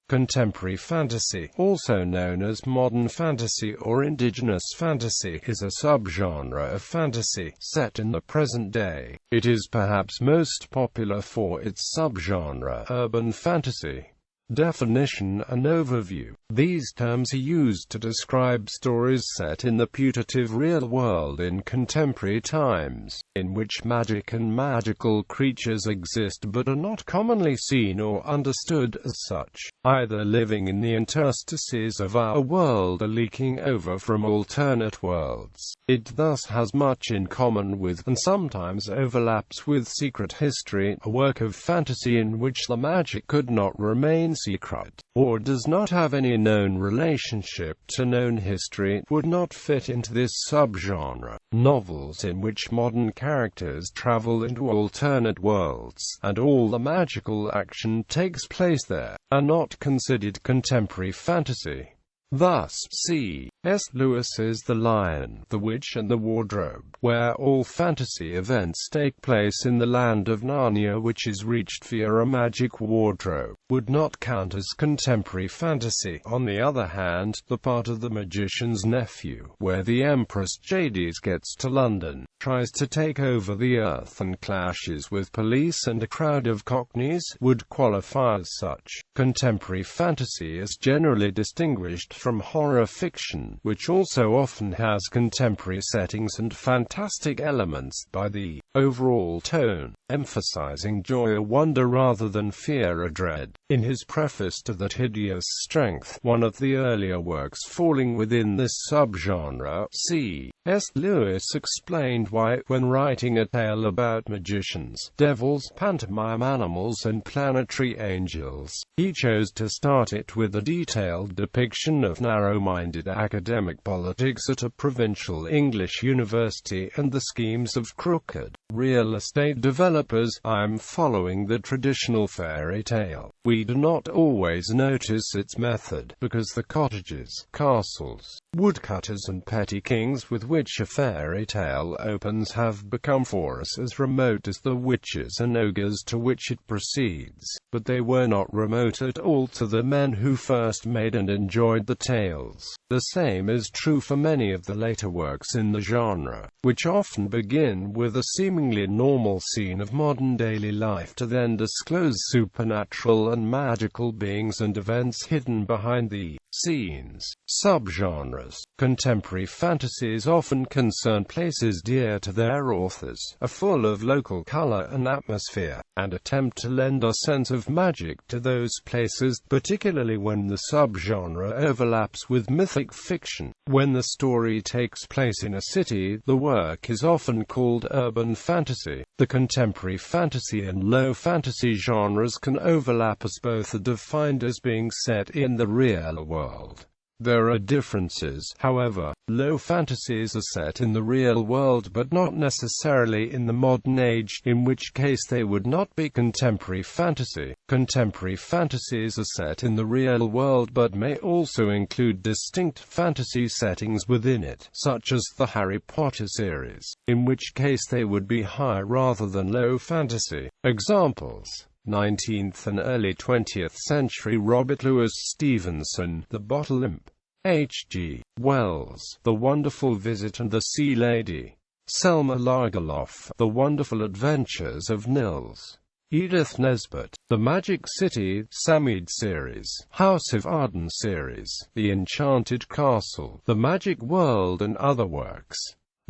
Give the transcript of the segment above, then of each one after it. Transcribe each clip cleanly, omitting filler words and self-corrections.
Contemporary fantasy, also known as modern fantasy or indigenous fantasy, is a subgenre of fantasy set in the present day. It is perhaps most popular for its subgenre, urban fantasy. Definition and overview. These terms are used to describe stories set in the putative real world in contemporary times, in which magic and magical creatures exist but are not commonly seen or understood as such, either living in the interstices of our world or leaking over from alternate worlds. It thus has much in common with, and sometimes overlaps with, secret history, a work of fantasy in which the magic could not remain secret, or does not have any known relationship to known history, would not fit into this subgenre. Novels in which modern characters travel into alternate worlds, and all the magical action takes place there, are not considered contemporary fantasy. Thus, C.S. Lewis's The Lion, the Witch and the Wardrobe, where all fantasy events take place in the land of Narnia which is reached via a magic wardrobe, would not count as contemporary fantasy. On the other hand, the part of The Magician's Nephew, where the Empress Jadis gets to London, tries to take over the earth and clashes with police and a crowd of cockneys, would qualify as such. Contemporary fantasy is generally distinguished from horror fiction, which also often has contemporary settings and fantastic elements, by the overall tone, emphasizing joy or wonder rather than fear or dread. In his preface to That Hideous Strength, one of the earlier works falling within this subgenre, C.S. Lewis explained why, when writing a tale about magicians, devils, pantomime animals and planetary angels, he chose to start it with a detailed depiction of narrow-minded academic politics at a provincial English university and the schemes of crooked real estate developers. I'm following the traditional fairy tale. We do not always notice its method, because the cottages, castles, woodcutters and petty kings with which a fairy tale opens have become for us as remote as the witches and ogres to which it proceeds, but they were not remote at all to the men who first made and enjoyed the tales. The same is true for many of the later works in the genre, which often begin with a seemingly normal scene of modern daily life to then disclose supernatural and magical beings and events hidden behind the scenes. Subgenres. Contemporary fantasies often concern places dear to their authors, are full of local color and atmosphere, and attempt to lend a sense of magic to those places, particularly when the subgenre overlaps with mythic fiction. When the story takes place in a city, the work is often called urban fantasy. The contemporary fantasy and low fantasy genres can overlap as both are defined as being set in the real world. There are differences, however. Low fantasies are set in the real world but not necessarily in the modern age, in which case they would not be contemporary fantasy. Contemporary fantasies are set in the real world but may also include distinct fantasy settings within it, such as the Harry Potter series, in which case they would be high rather than low fantasy. Examples: 19th and early 20th century Robert Louis Stevenson, The Bottle Imp; H.G. Wells, The Wonderful Visit and the Sea Lady; Selma Lagerlöf, The Wonderful Adventures of Nils; Edith Nesbit, The Magic City, Samide series, House of Arden series, The Enchanted Castle, The Magic World and other works.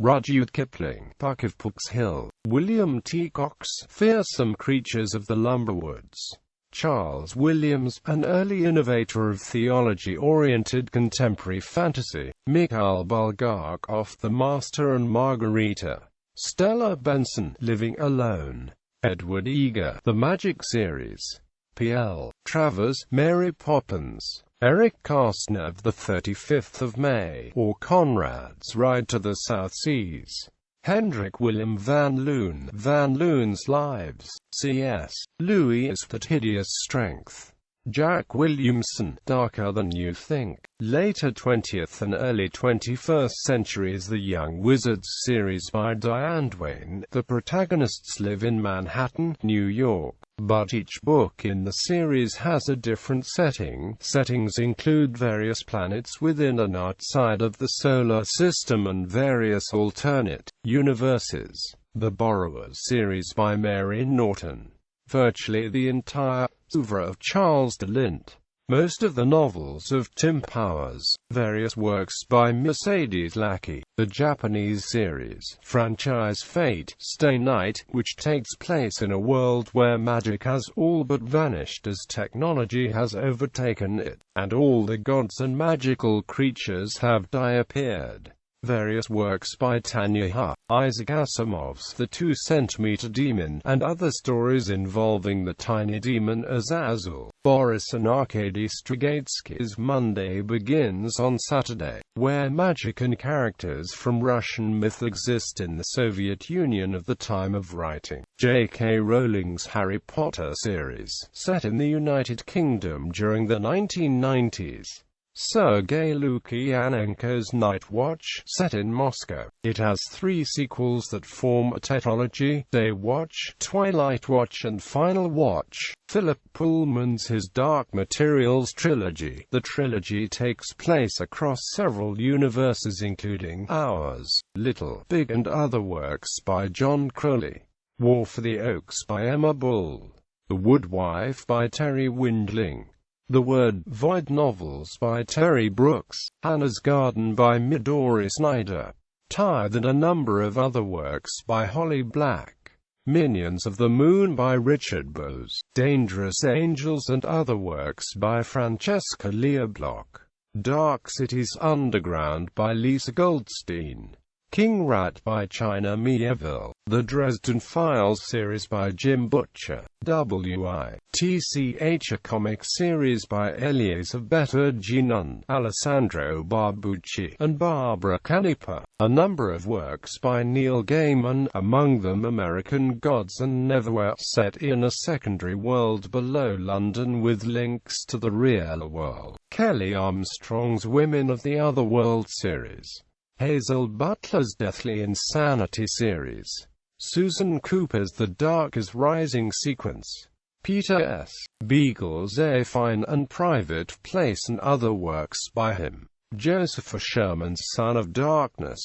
Rudyard Kipling, Puck of Pook's Hill; William T. Cox, Fearsome Creatures of the Lumberwoods; Charles Williams, an early innovator of theology-oriented contemporary fantasy; Mikhail Bulgakov, The Master and Margarita; Stella Benson, Living Alone; Edward Eager, The Magic Series; P.L. Travers, Mary Poppins; Eric Carstner, The 35th of May, or Conrad's Ride to the South Seas; Hendrik Willem van Loon, Van Loon's Lives; C.S. Lewis, That Hideous Strength; Jack Williamson, Darker Than You Think; Later 20th and early 21st centuries. The Young Wizards series by Diane Duane. The protagonists live in Manhattan, New York, but each book in the series has a different setting. Settings include various planets within and outside of the solar system and various alternate universes. The Borrowers series by Mary Norton. Virtually the entire oeuvre of Charles de Lint. Most of the novels of Tim Powers, various works by Mercedes Lackey, the Japanese series, franchise Fate, Stay Night, which takes place in a world where magic has all but vanished as technology has overtaken it, and all the gods and magical creatures have disappeared. Various works by Tanya Ha, Isaac Asimov's The 2-Centimeter Demon, and other stories involving the tiny demon Azazel. Boris and Arkady Strugatsky's Monday Begins on Saturday, where magic and characters from Russian myth exist in the Soviet Union of the time of writing. J.K. Rowling's Harry Potter series, set in the United Kingdom during the 1990s. Sergei Lukyanenko's Night Watch, set in Moscow. It has 3 sequels that form a tetralogy: Day Watch, Twilight Watch and Final Watch. Philip Pullman's His Dark Materials trilogy. The trilogy takes place across several universes including ours, Little, Big and other works by John Crowley. War for the Oaks by Emma Bull. The Woodwife by Terry Windling. The Word Void novels by Terry Brooks, Hannah's Garden by Midori Snyder, Tithe and a number of other works by Holly Black, Minions of the Moon by Richard Bowes, Dangerous Angels and other works by Francesca Leoblock, Dark Cities Underground by Lisa Goldstein, King Rat by China Mieville, The Dresden Files series by Jim Butcher, WITCH, a comic series by Eliezer Better-Ginon, Alessandro Barbucci, and Barbara Canepa. A number of works by Neil Gaiman, among them American Gods and Neverwhere, set in a secondary world below London with links to the real world. Kelly Armstrong's Women of the Other World series. Hazel Butler's Deathly Insanity series. Susan Cooper's The Dark is Rising sequence. Peter S. Beagle's A Fine and Private Place and other works by him. Joseph Sherman's Son of Darkness.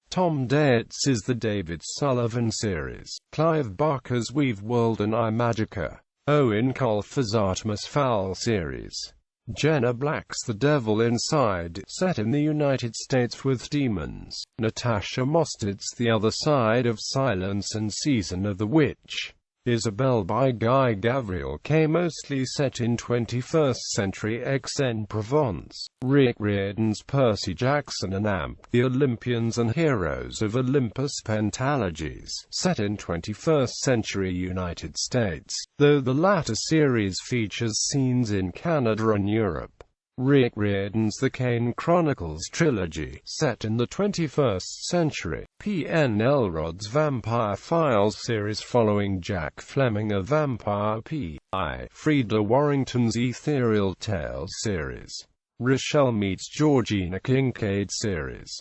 Tom day.It's The David Sullivan series. Clive Barker's Weave World and I Magica. Owen Colfer's Artemis Fowl series. Jenna Black's The Devil Inside, set in the United States with demons. Natasha Mosted's The Other Side of Silence and Season of the Witch. Isabelle by Guy Gavriel K. mostly set in 21st century Aix-en-Provence. Rick Riordan's Percy Jackson and Amp, The Olympians and Heroes of Olympus Pentalogies, set in 21st century United States, though the latter series features scenes in Canada and Europe. Rick Riordan's The Kane Chronicles trilogy, set in the 21st century. P.N. Elrod's Vampire Files series following Jack Fleming, a vampire. P.I. Frida Warrington's Ethereal Tales series. Rochelle Meets Georgina Kincaid series.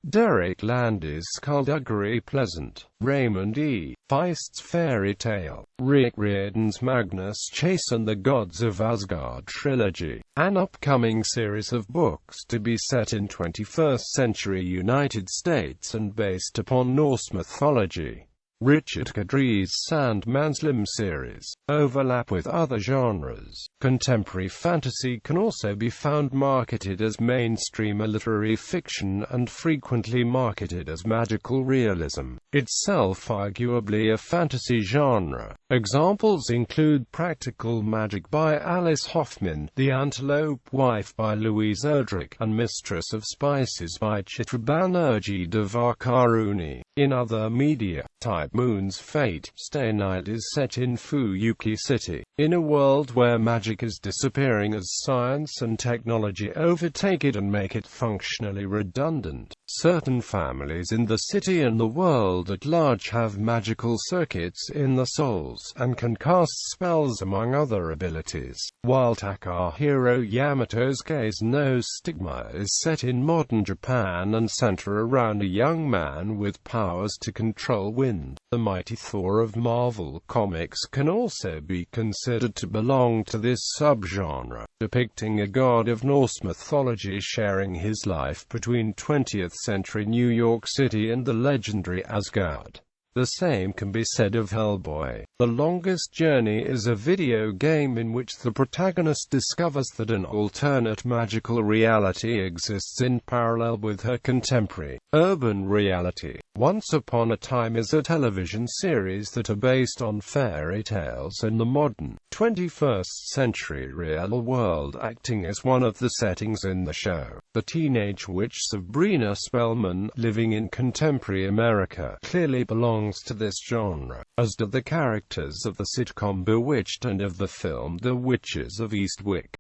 Derek Landy's Skullduggery Pleasant. Raymond E. Feist's Fairy Tale. Rick Riordan's Magnus Chase and the Gods of Asgard trilogy, an upcoming series of books to be set in 21st century United States and based upon Norse mythology. Richard Kadri's Sandman's Limb series. Overlap with other genres. Contemporary fantasy can also be found marketed as mainstream literary fiction and frequently marketed as magical realism, itself arguably a fantasy genre. Examples include Practical Magic by Alice Hoffman, The Antelope Wife by Louise Erdrich, and Mistress of Spices by Chitra Banerjee Devakaruni. In other media, Type Moon's Fate, Stay Night is set in Fuyuki City, in a world where magic is disappearing as science and technology overtake it and make it functionally redundant. Certain families in the city and the world at large have magical circuits in the souls, and can cast spells among other abilities. While Takahiro Yamato's case No Stigma is set in modern Japan and center around a young man with powers to control wind, the mighty Thor of Marvel Comics can also be considered to belong to this subgenre, depicting a god of Norse mythology sharing his life between 20th-century New York City and the legendary Asgard. The same can be said of Hellboy. The Longest Journey is a video game in which the protagonist discovers that an alternate magical reality exists in parallel with her contemporary, urban reality. Once Upon a Time is a television series that are based on fairy tales in the modern, 21st-century real world, acting as one of the settings in the show. The teenage witch Sabrina Spellman, living in contemporary America, clearly belongs to this genre, as do the characters of the sitcom Bewitched and of the film The Witches of Eastwick.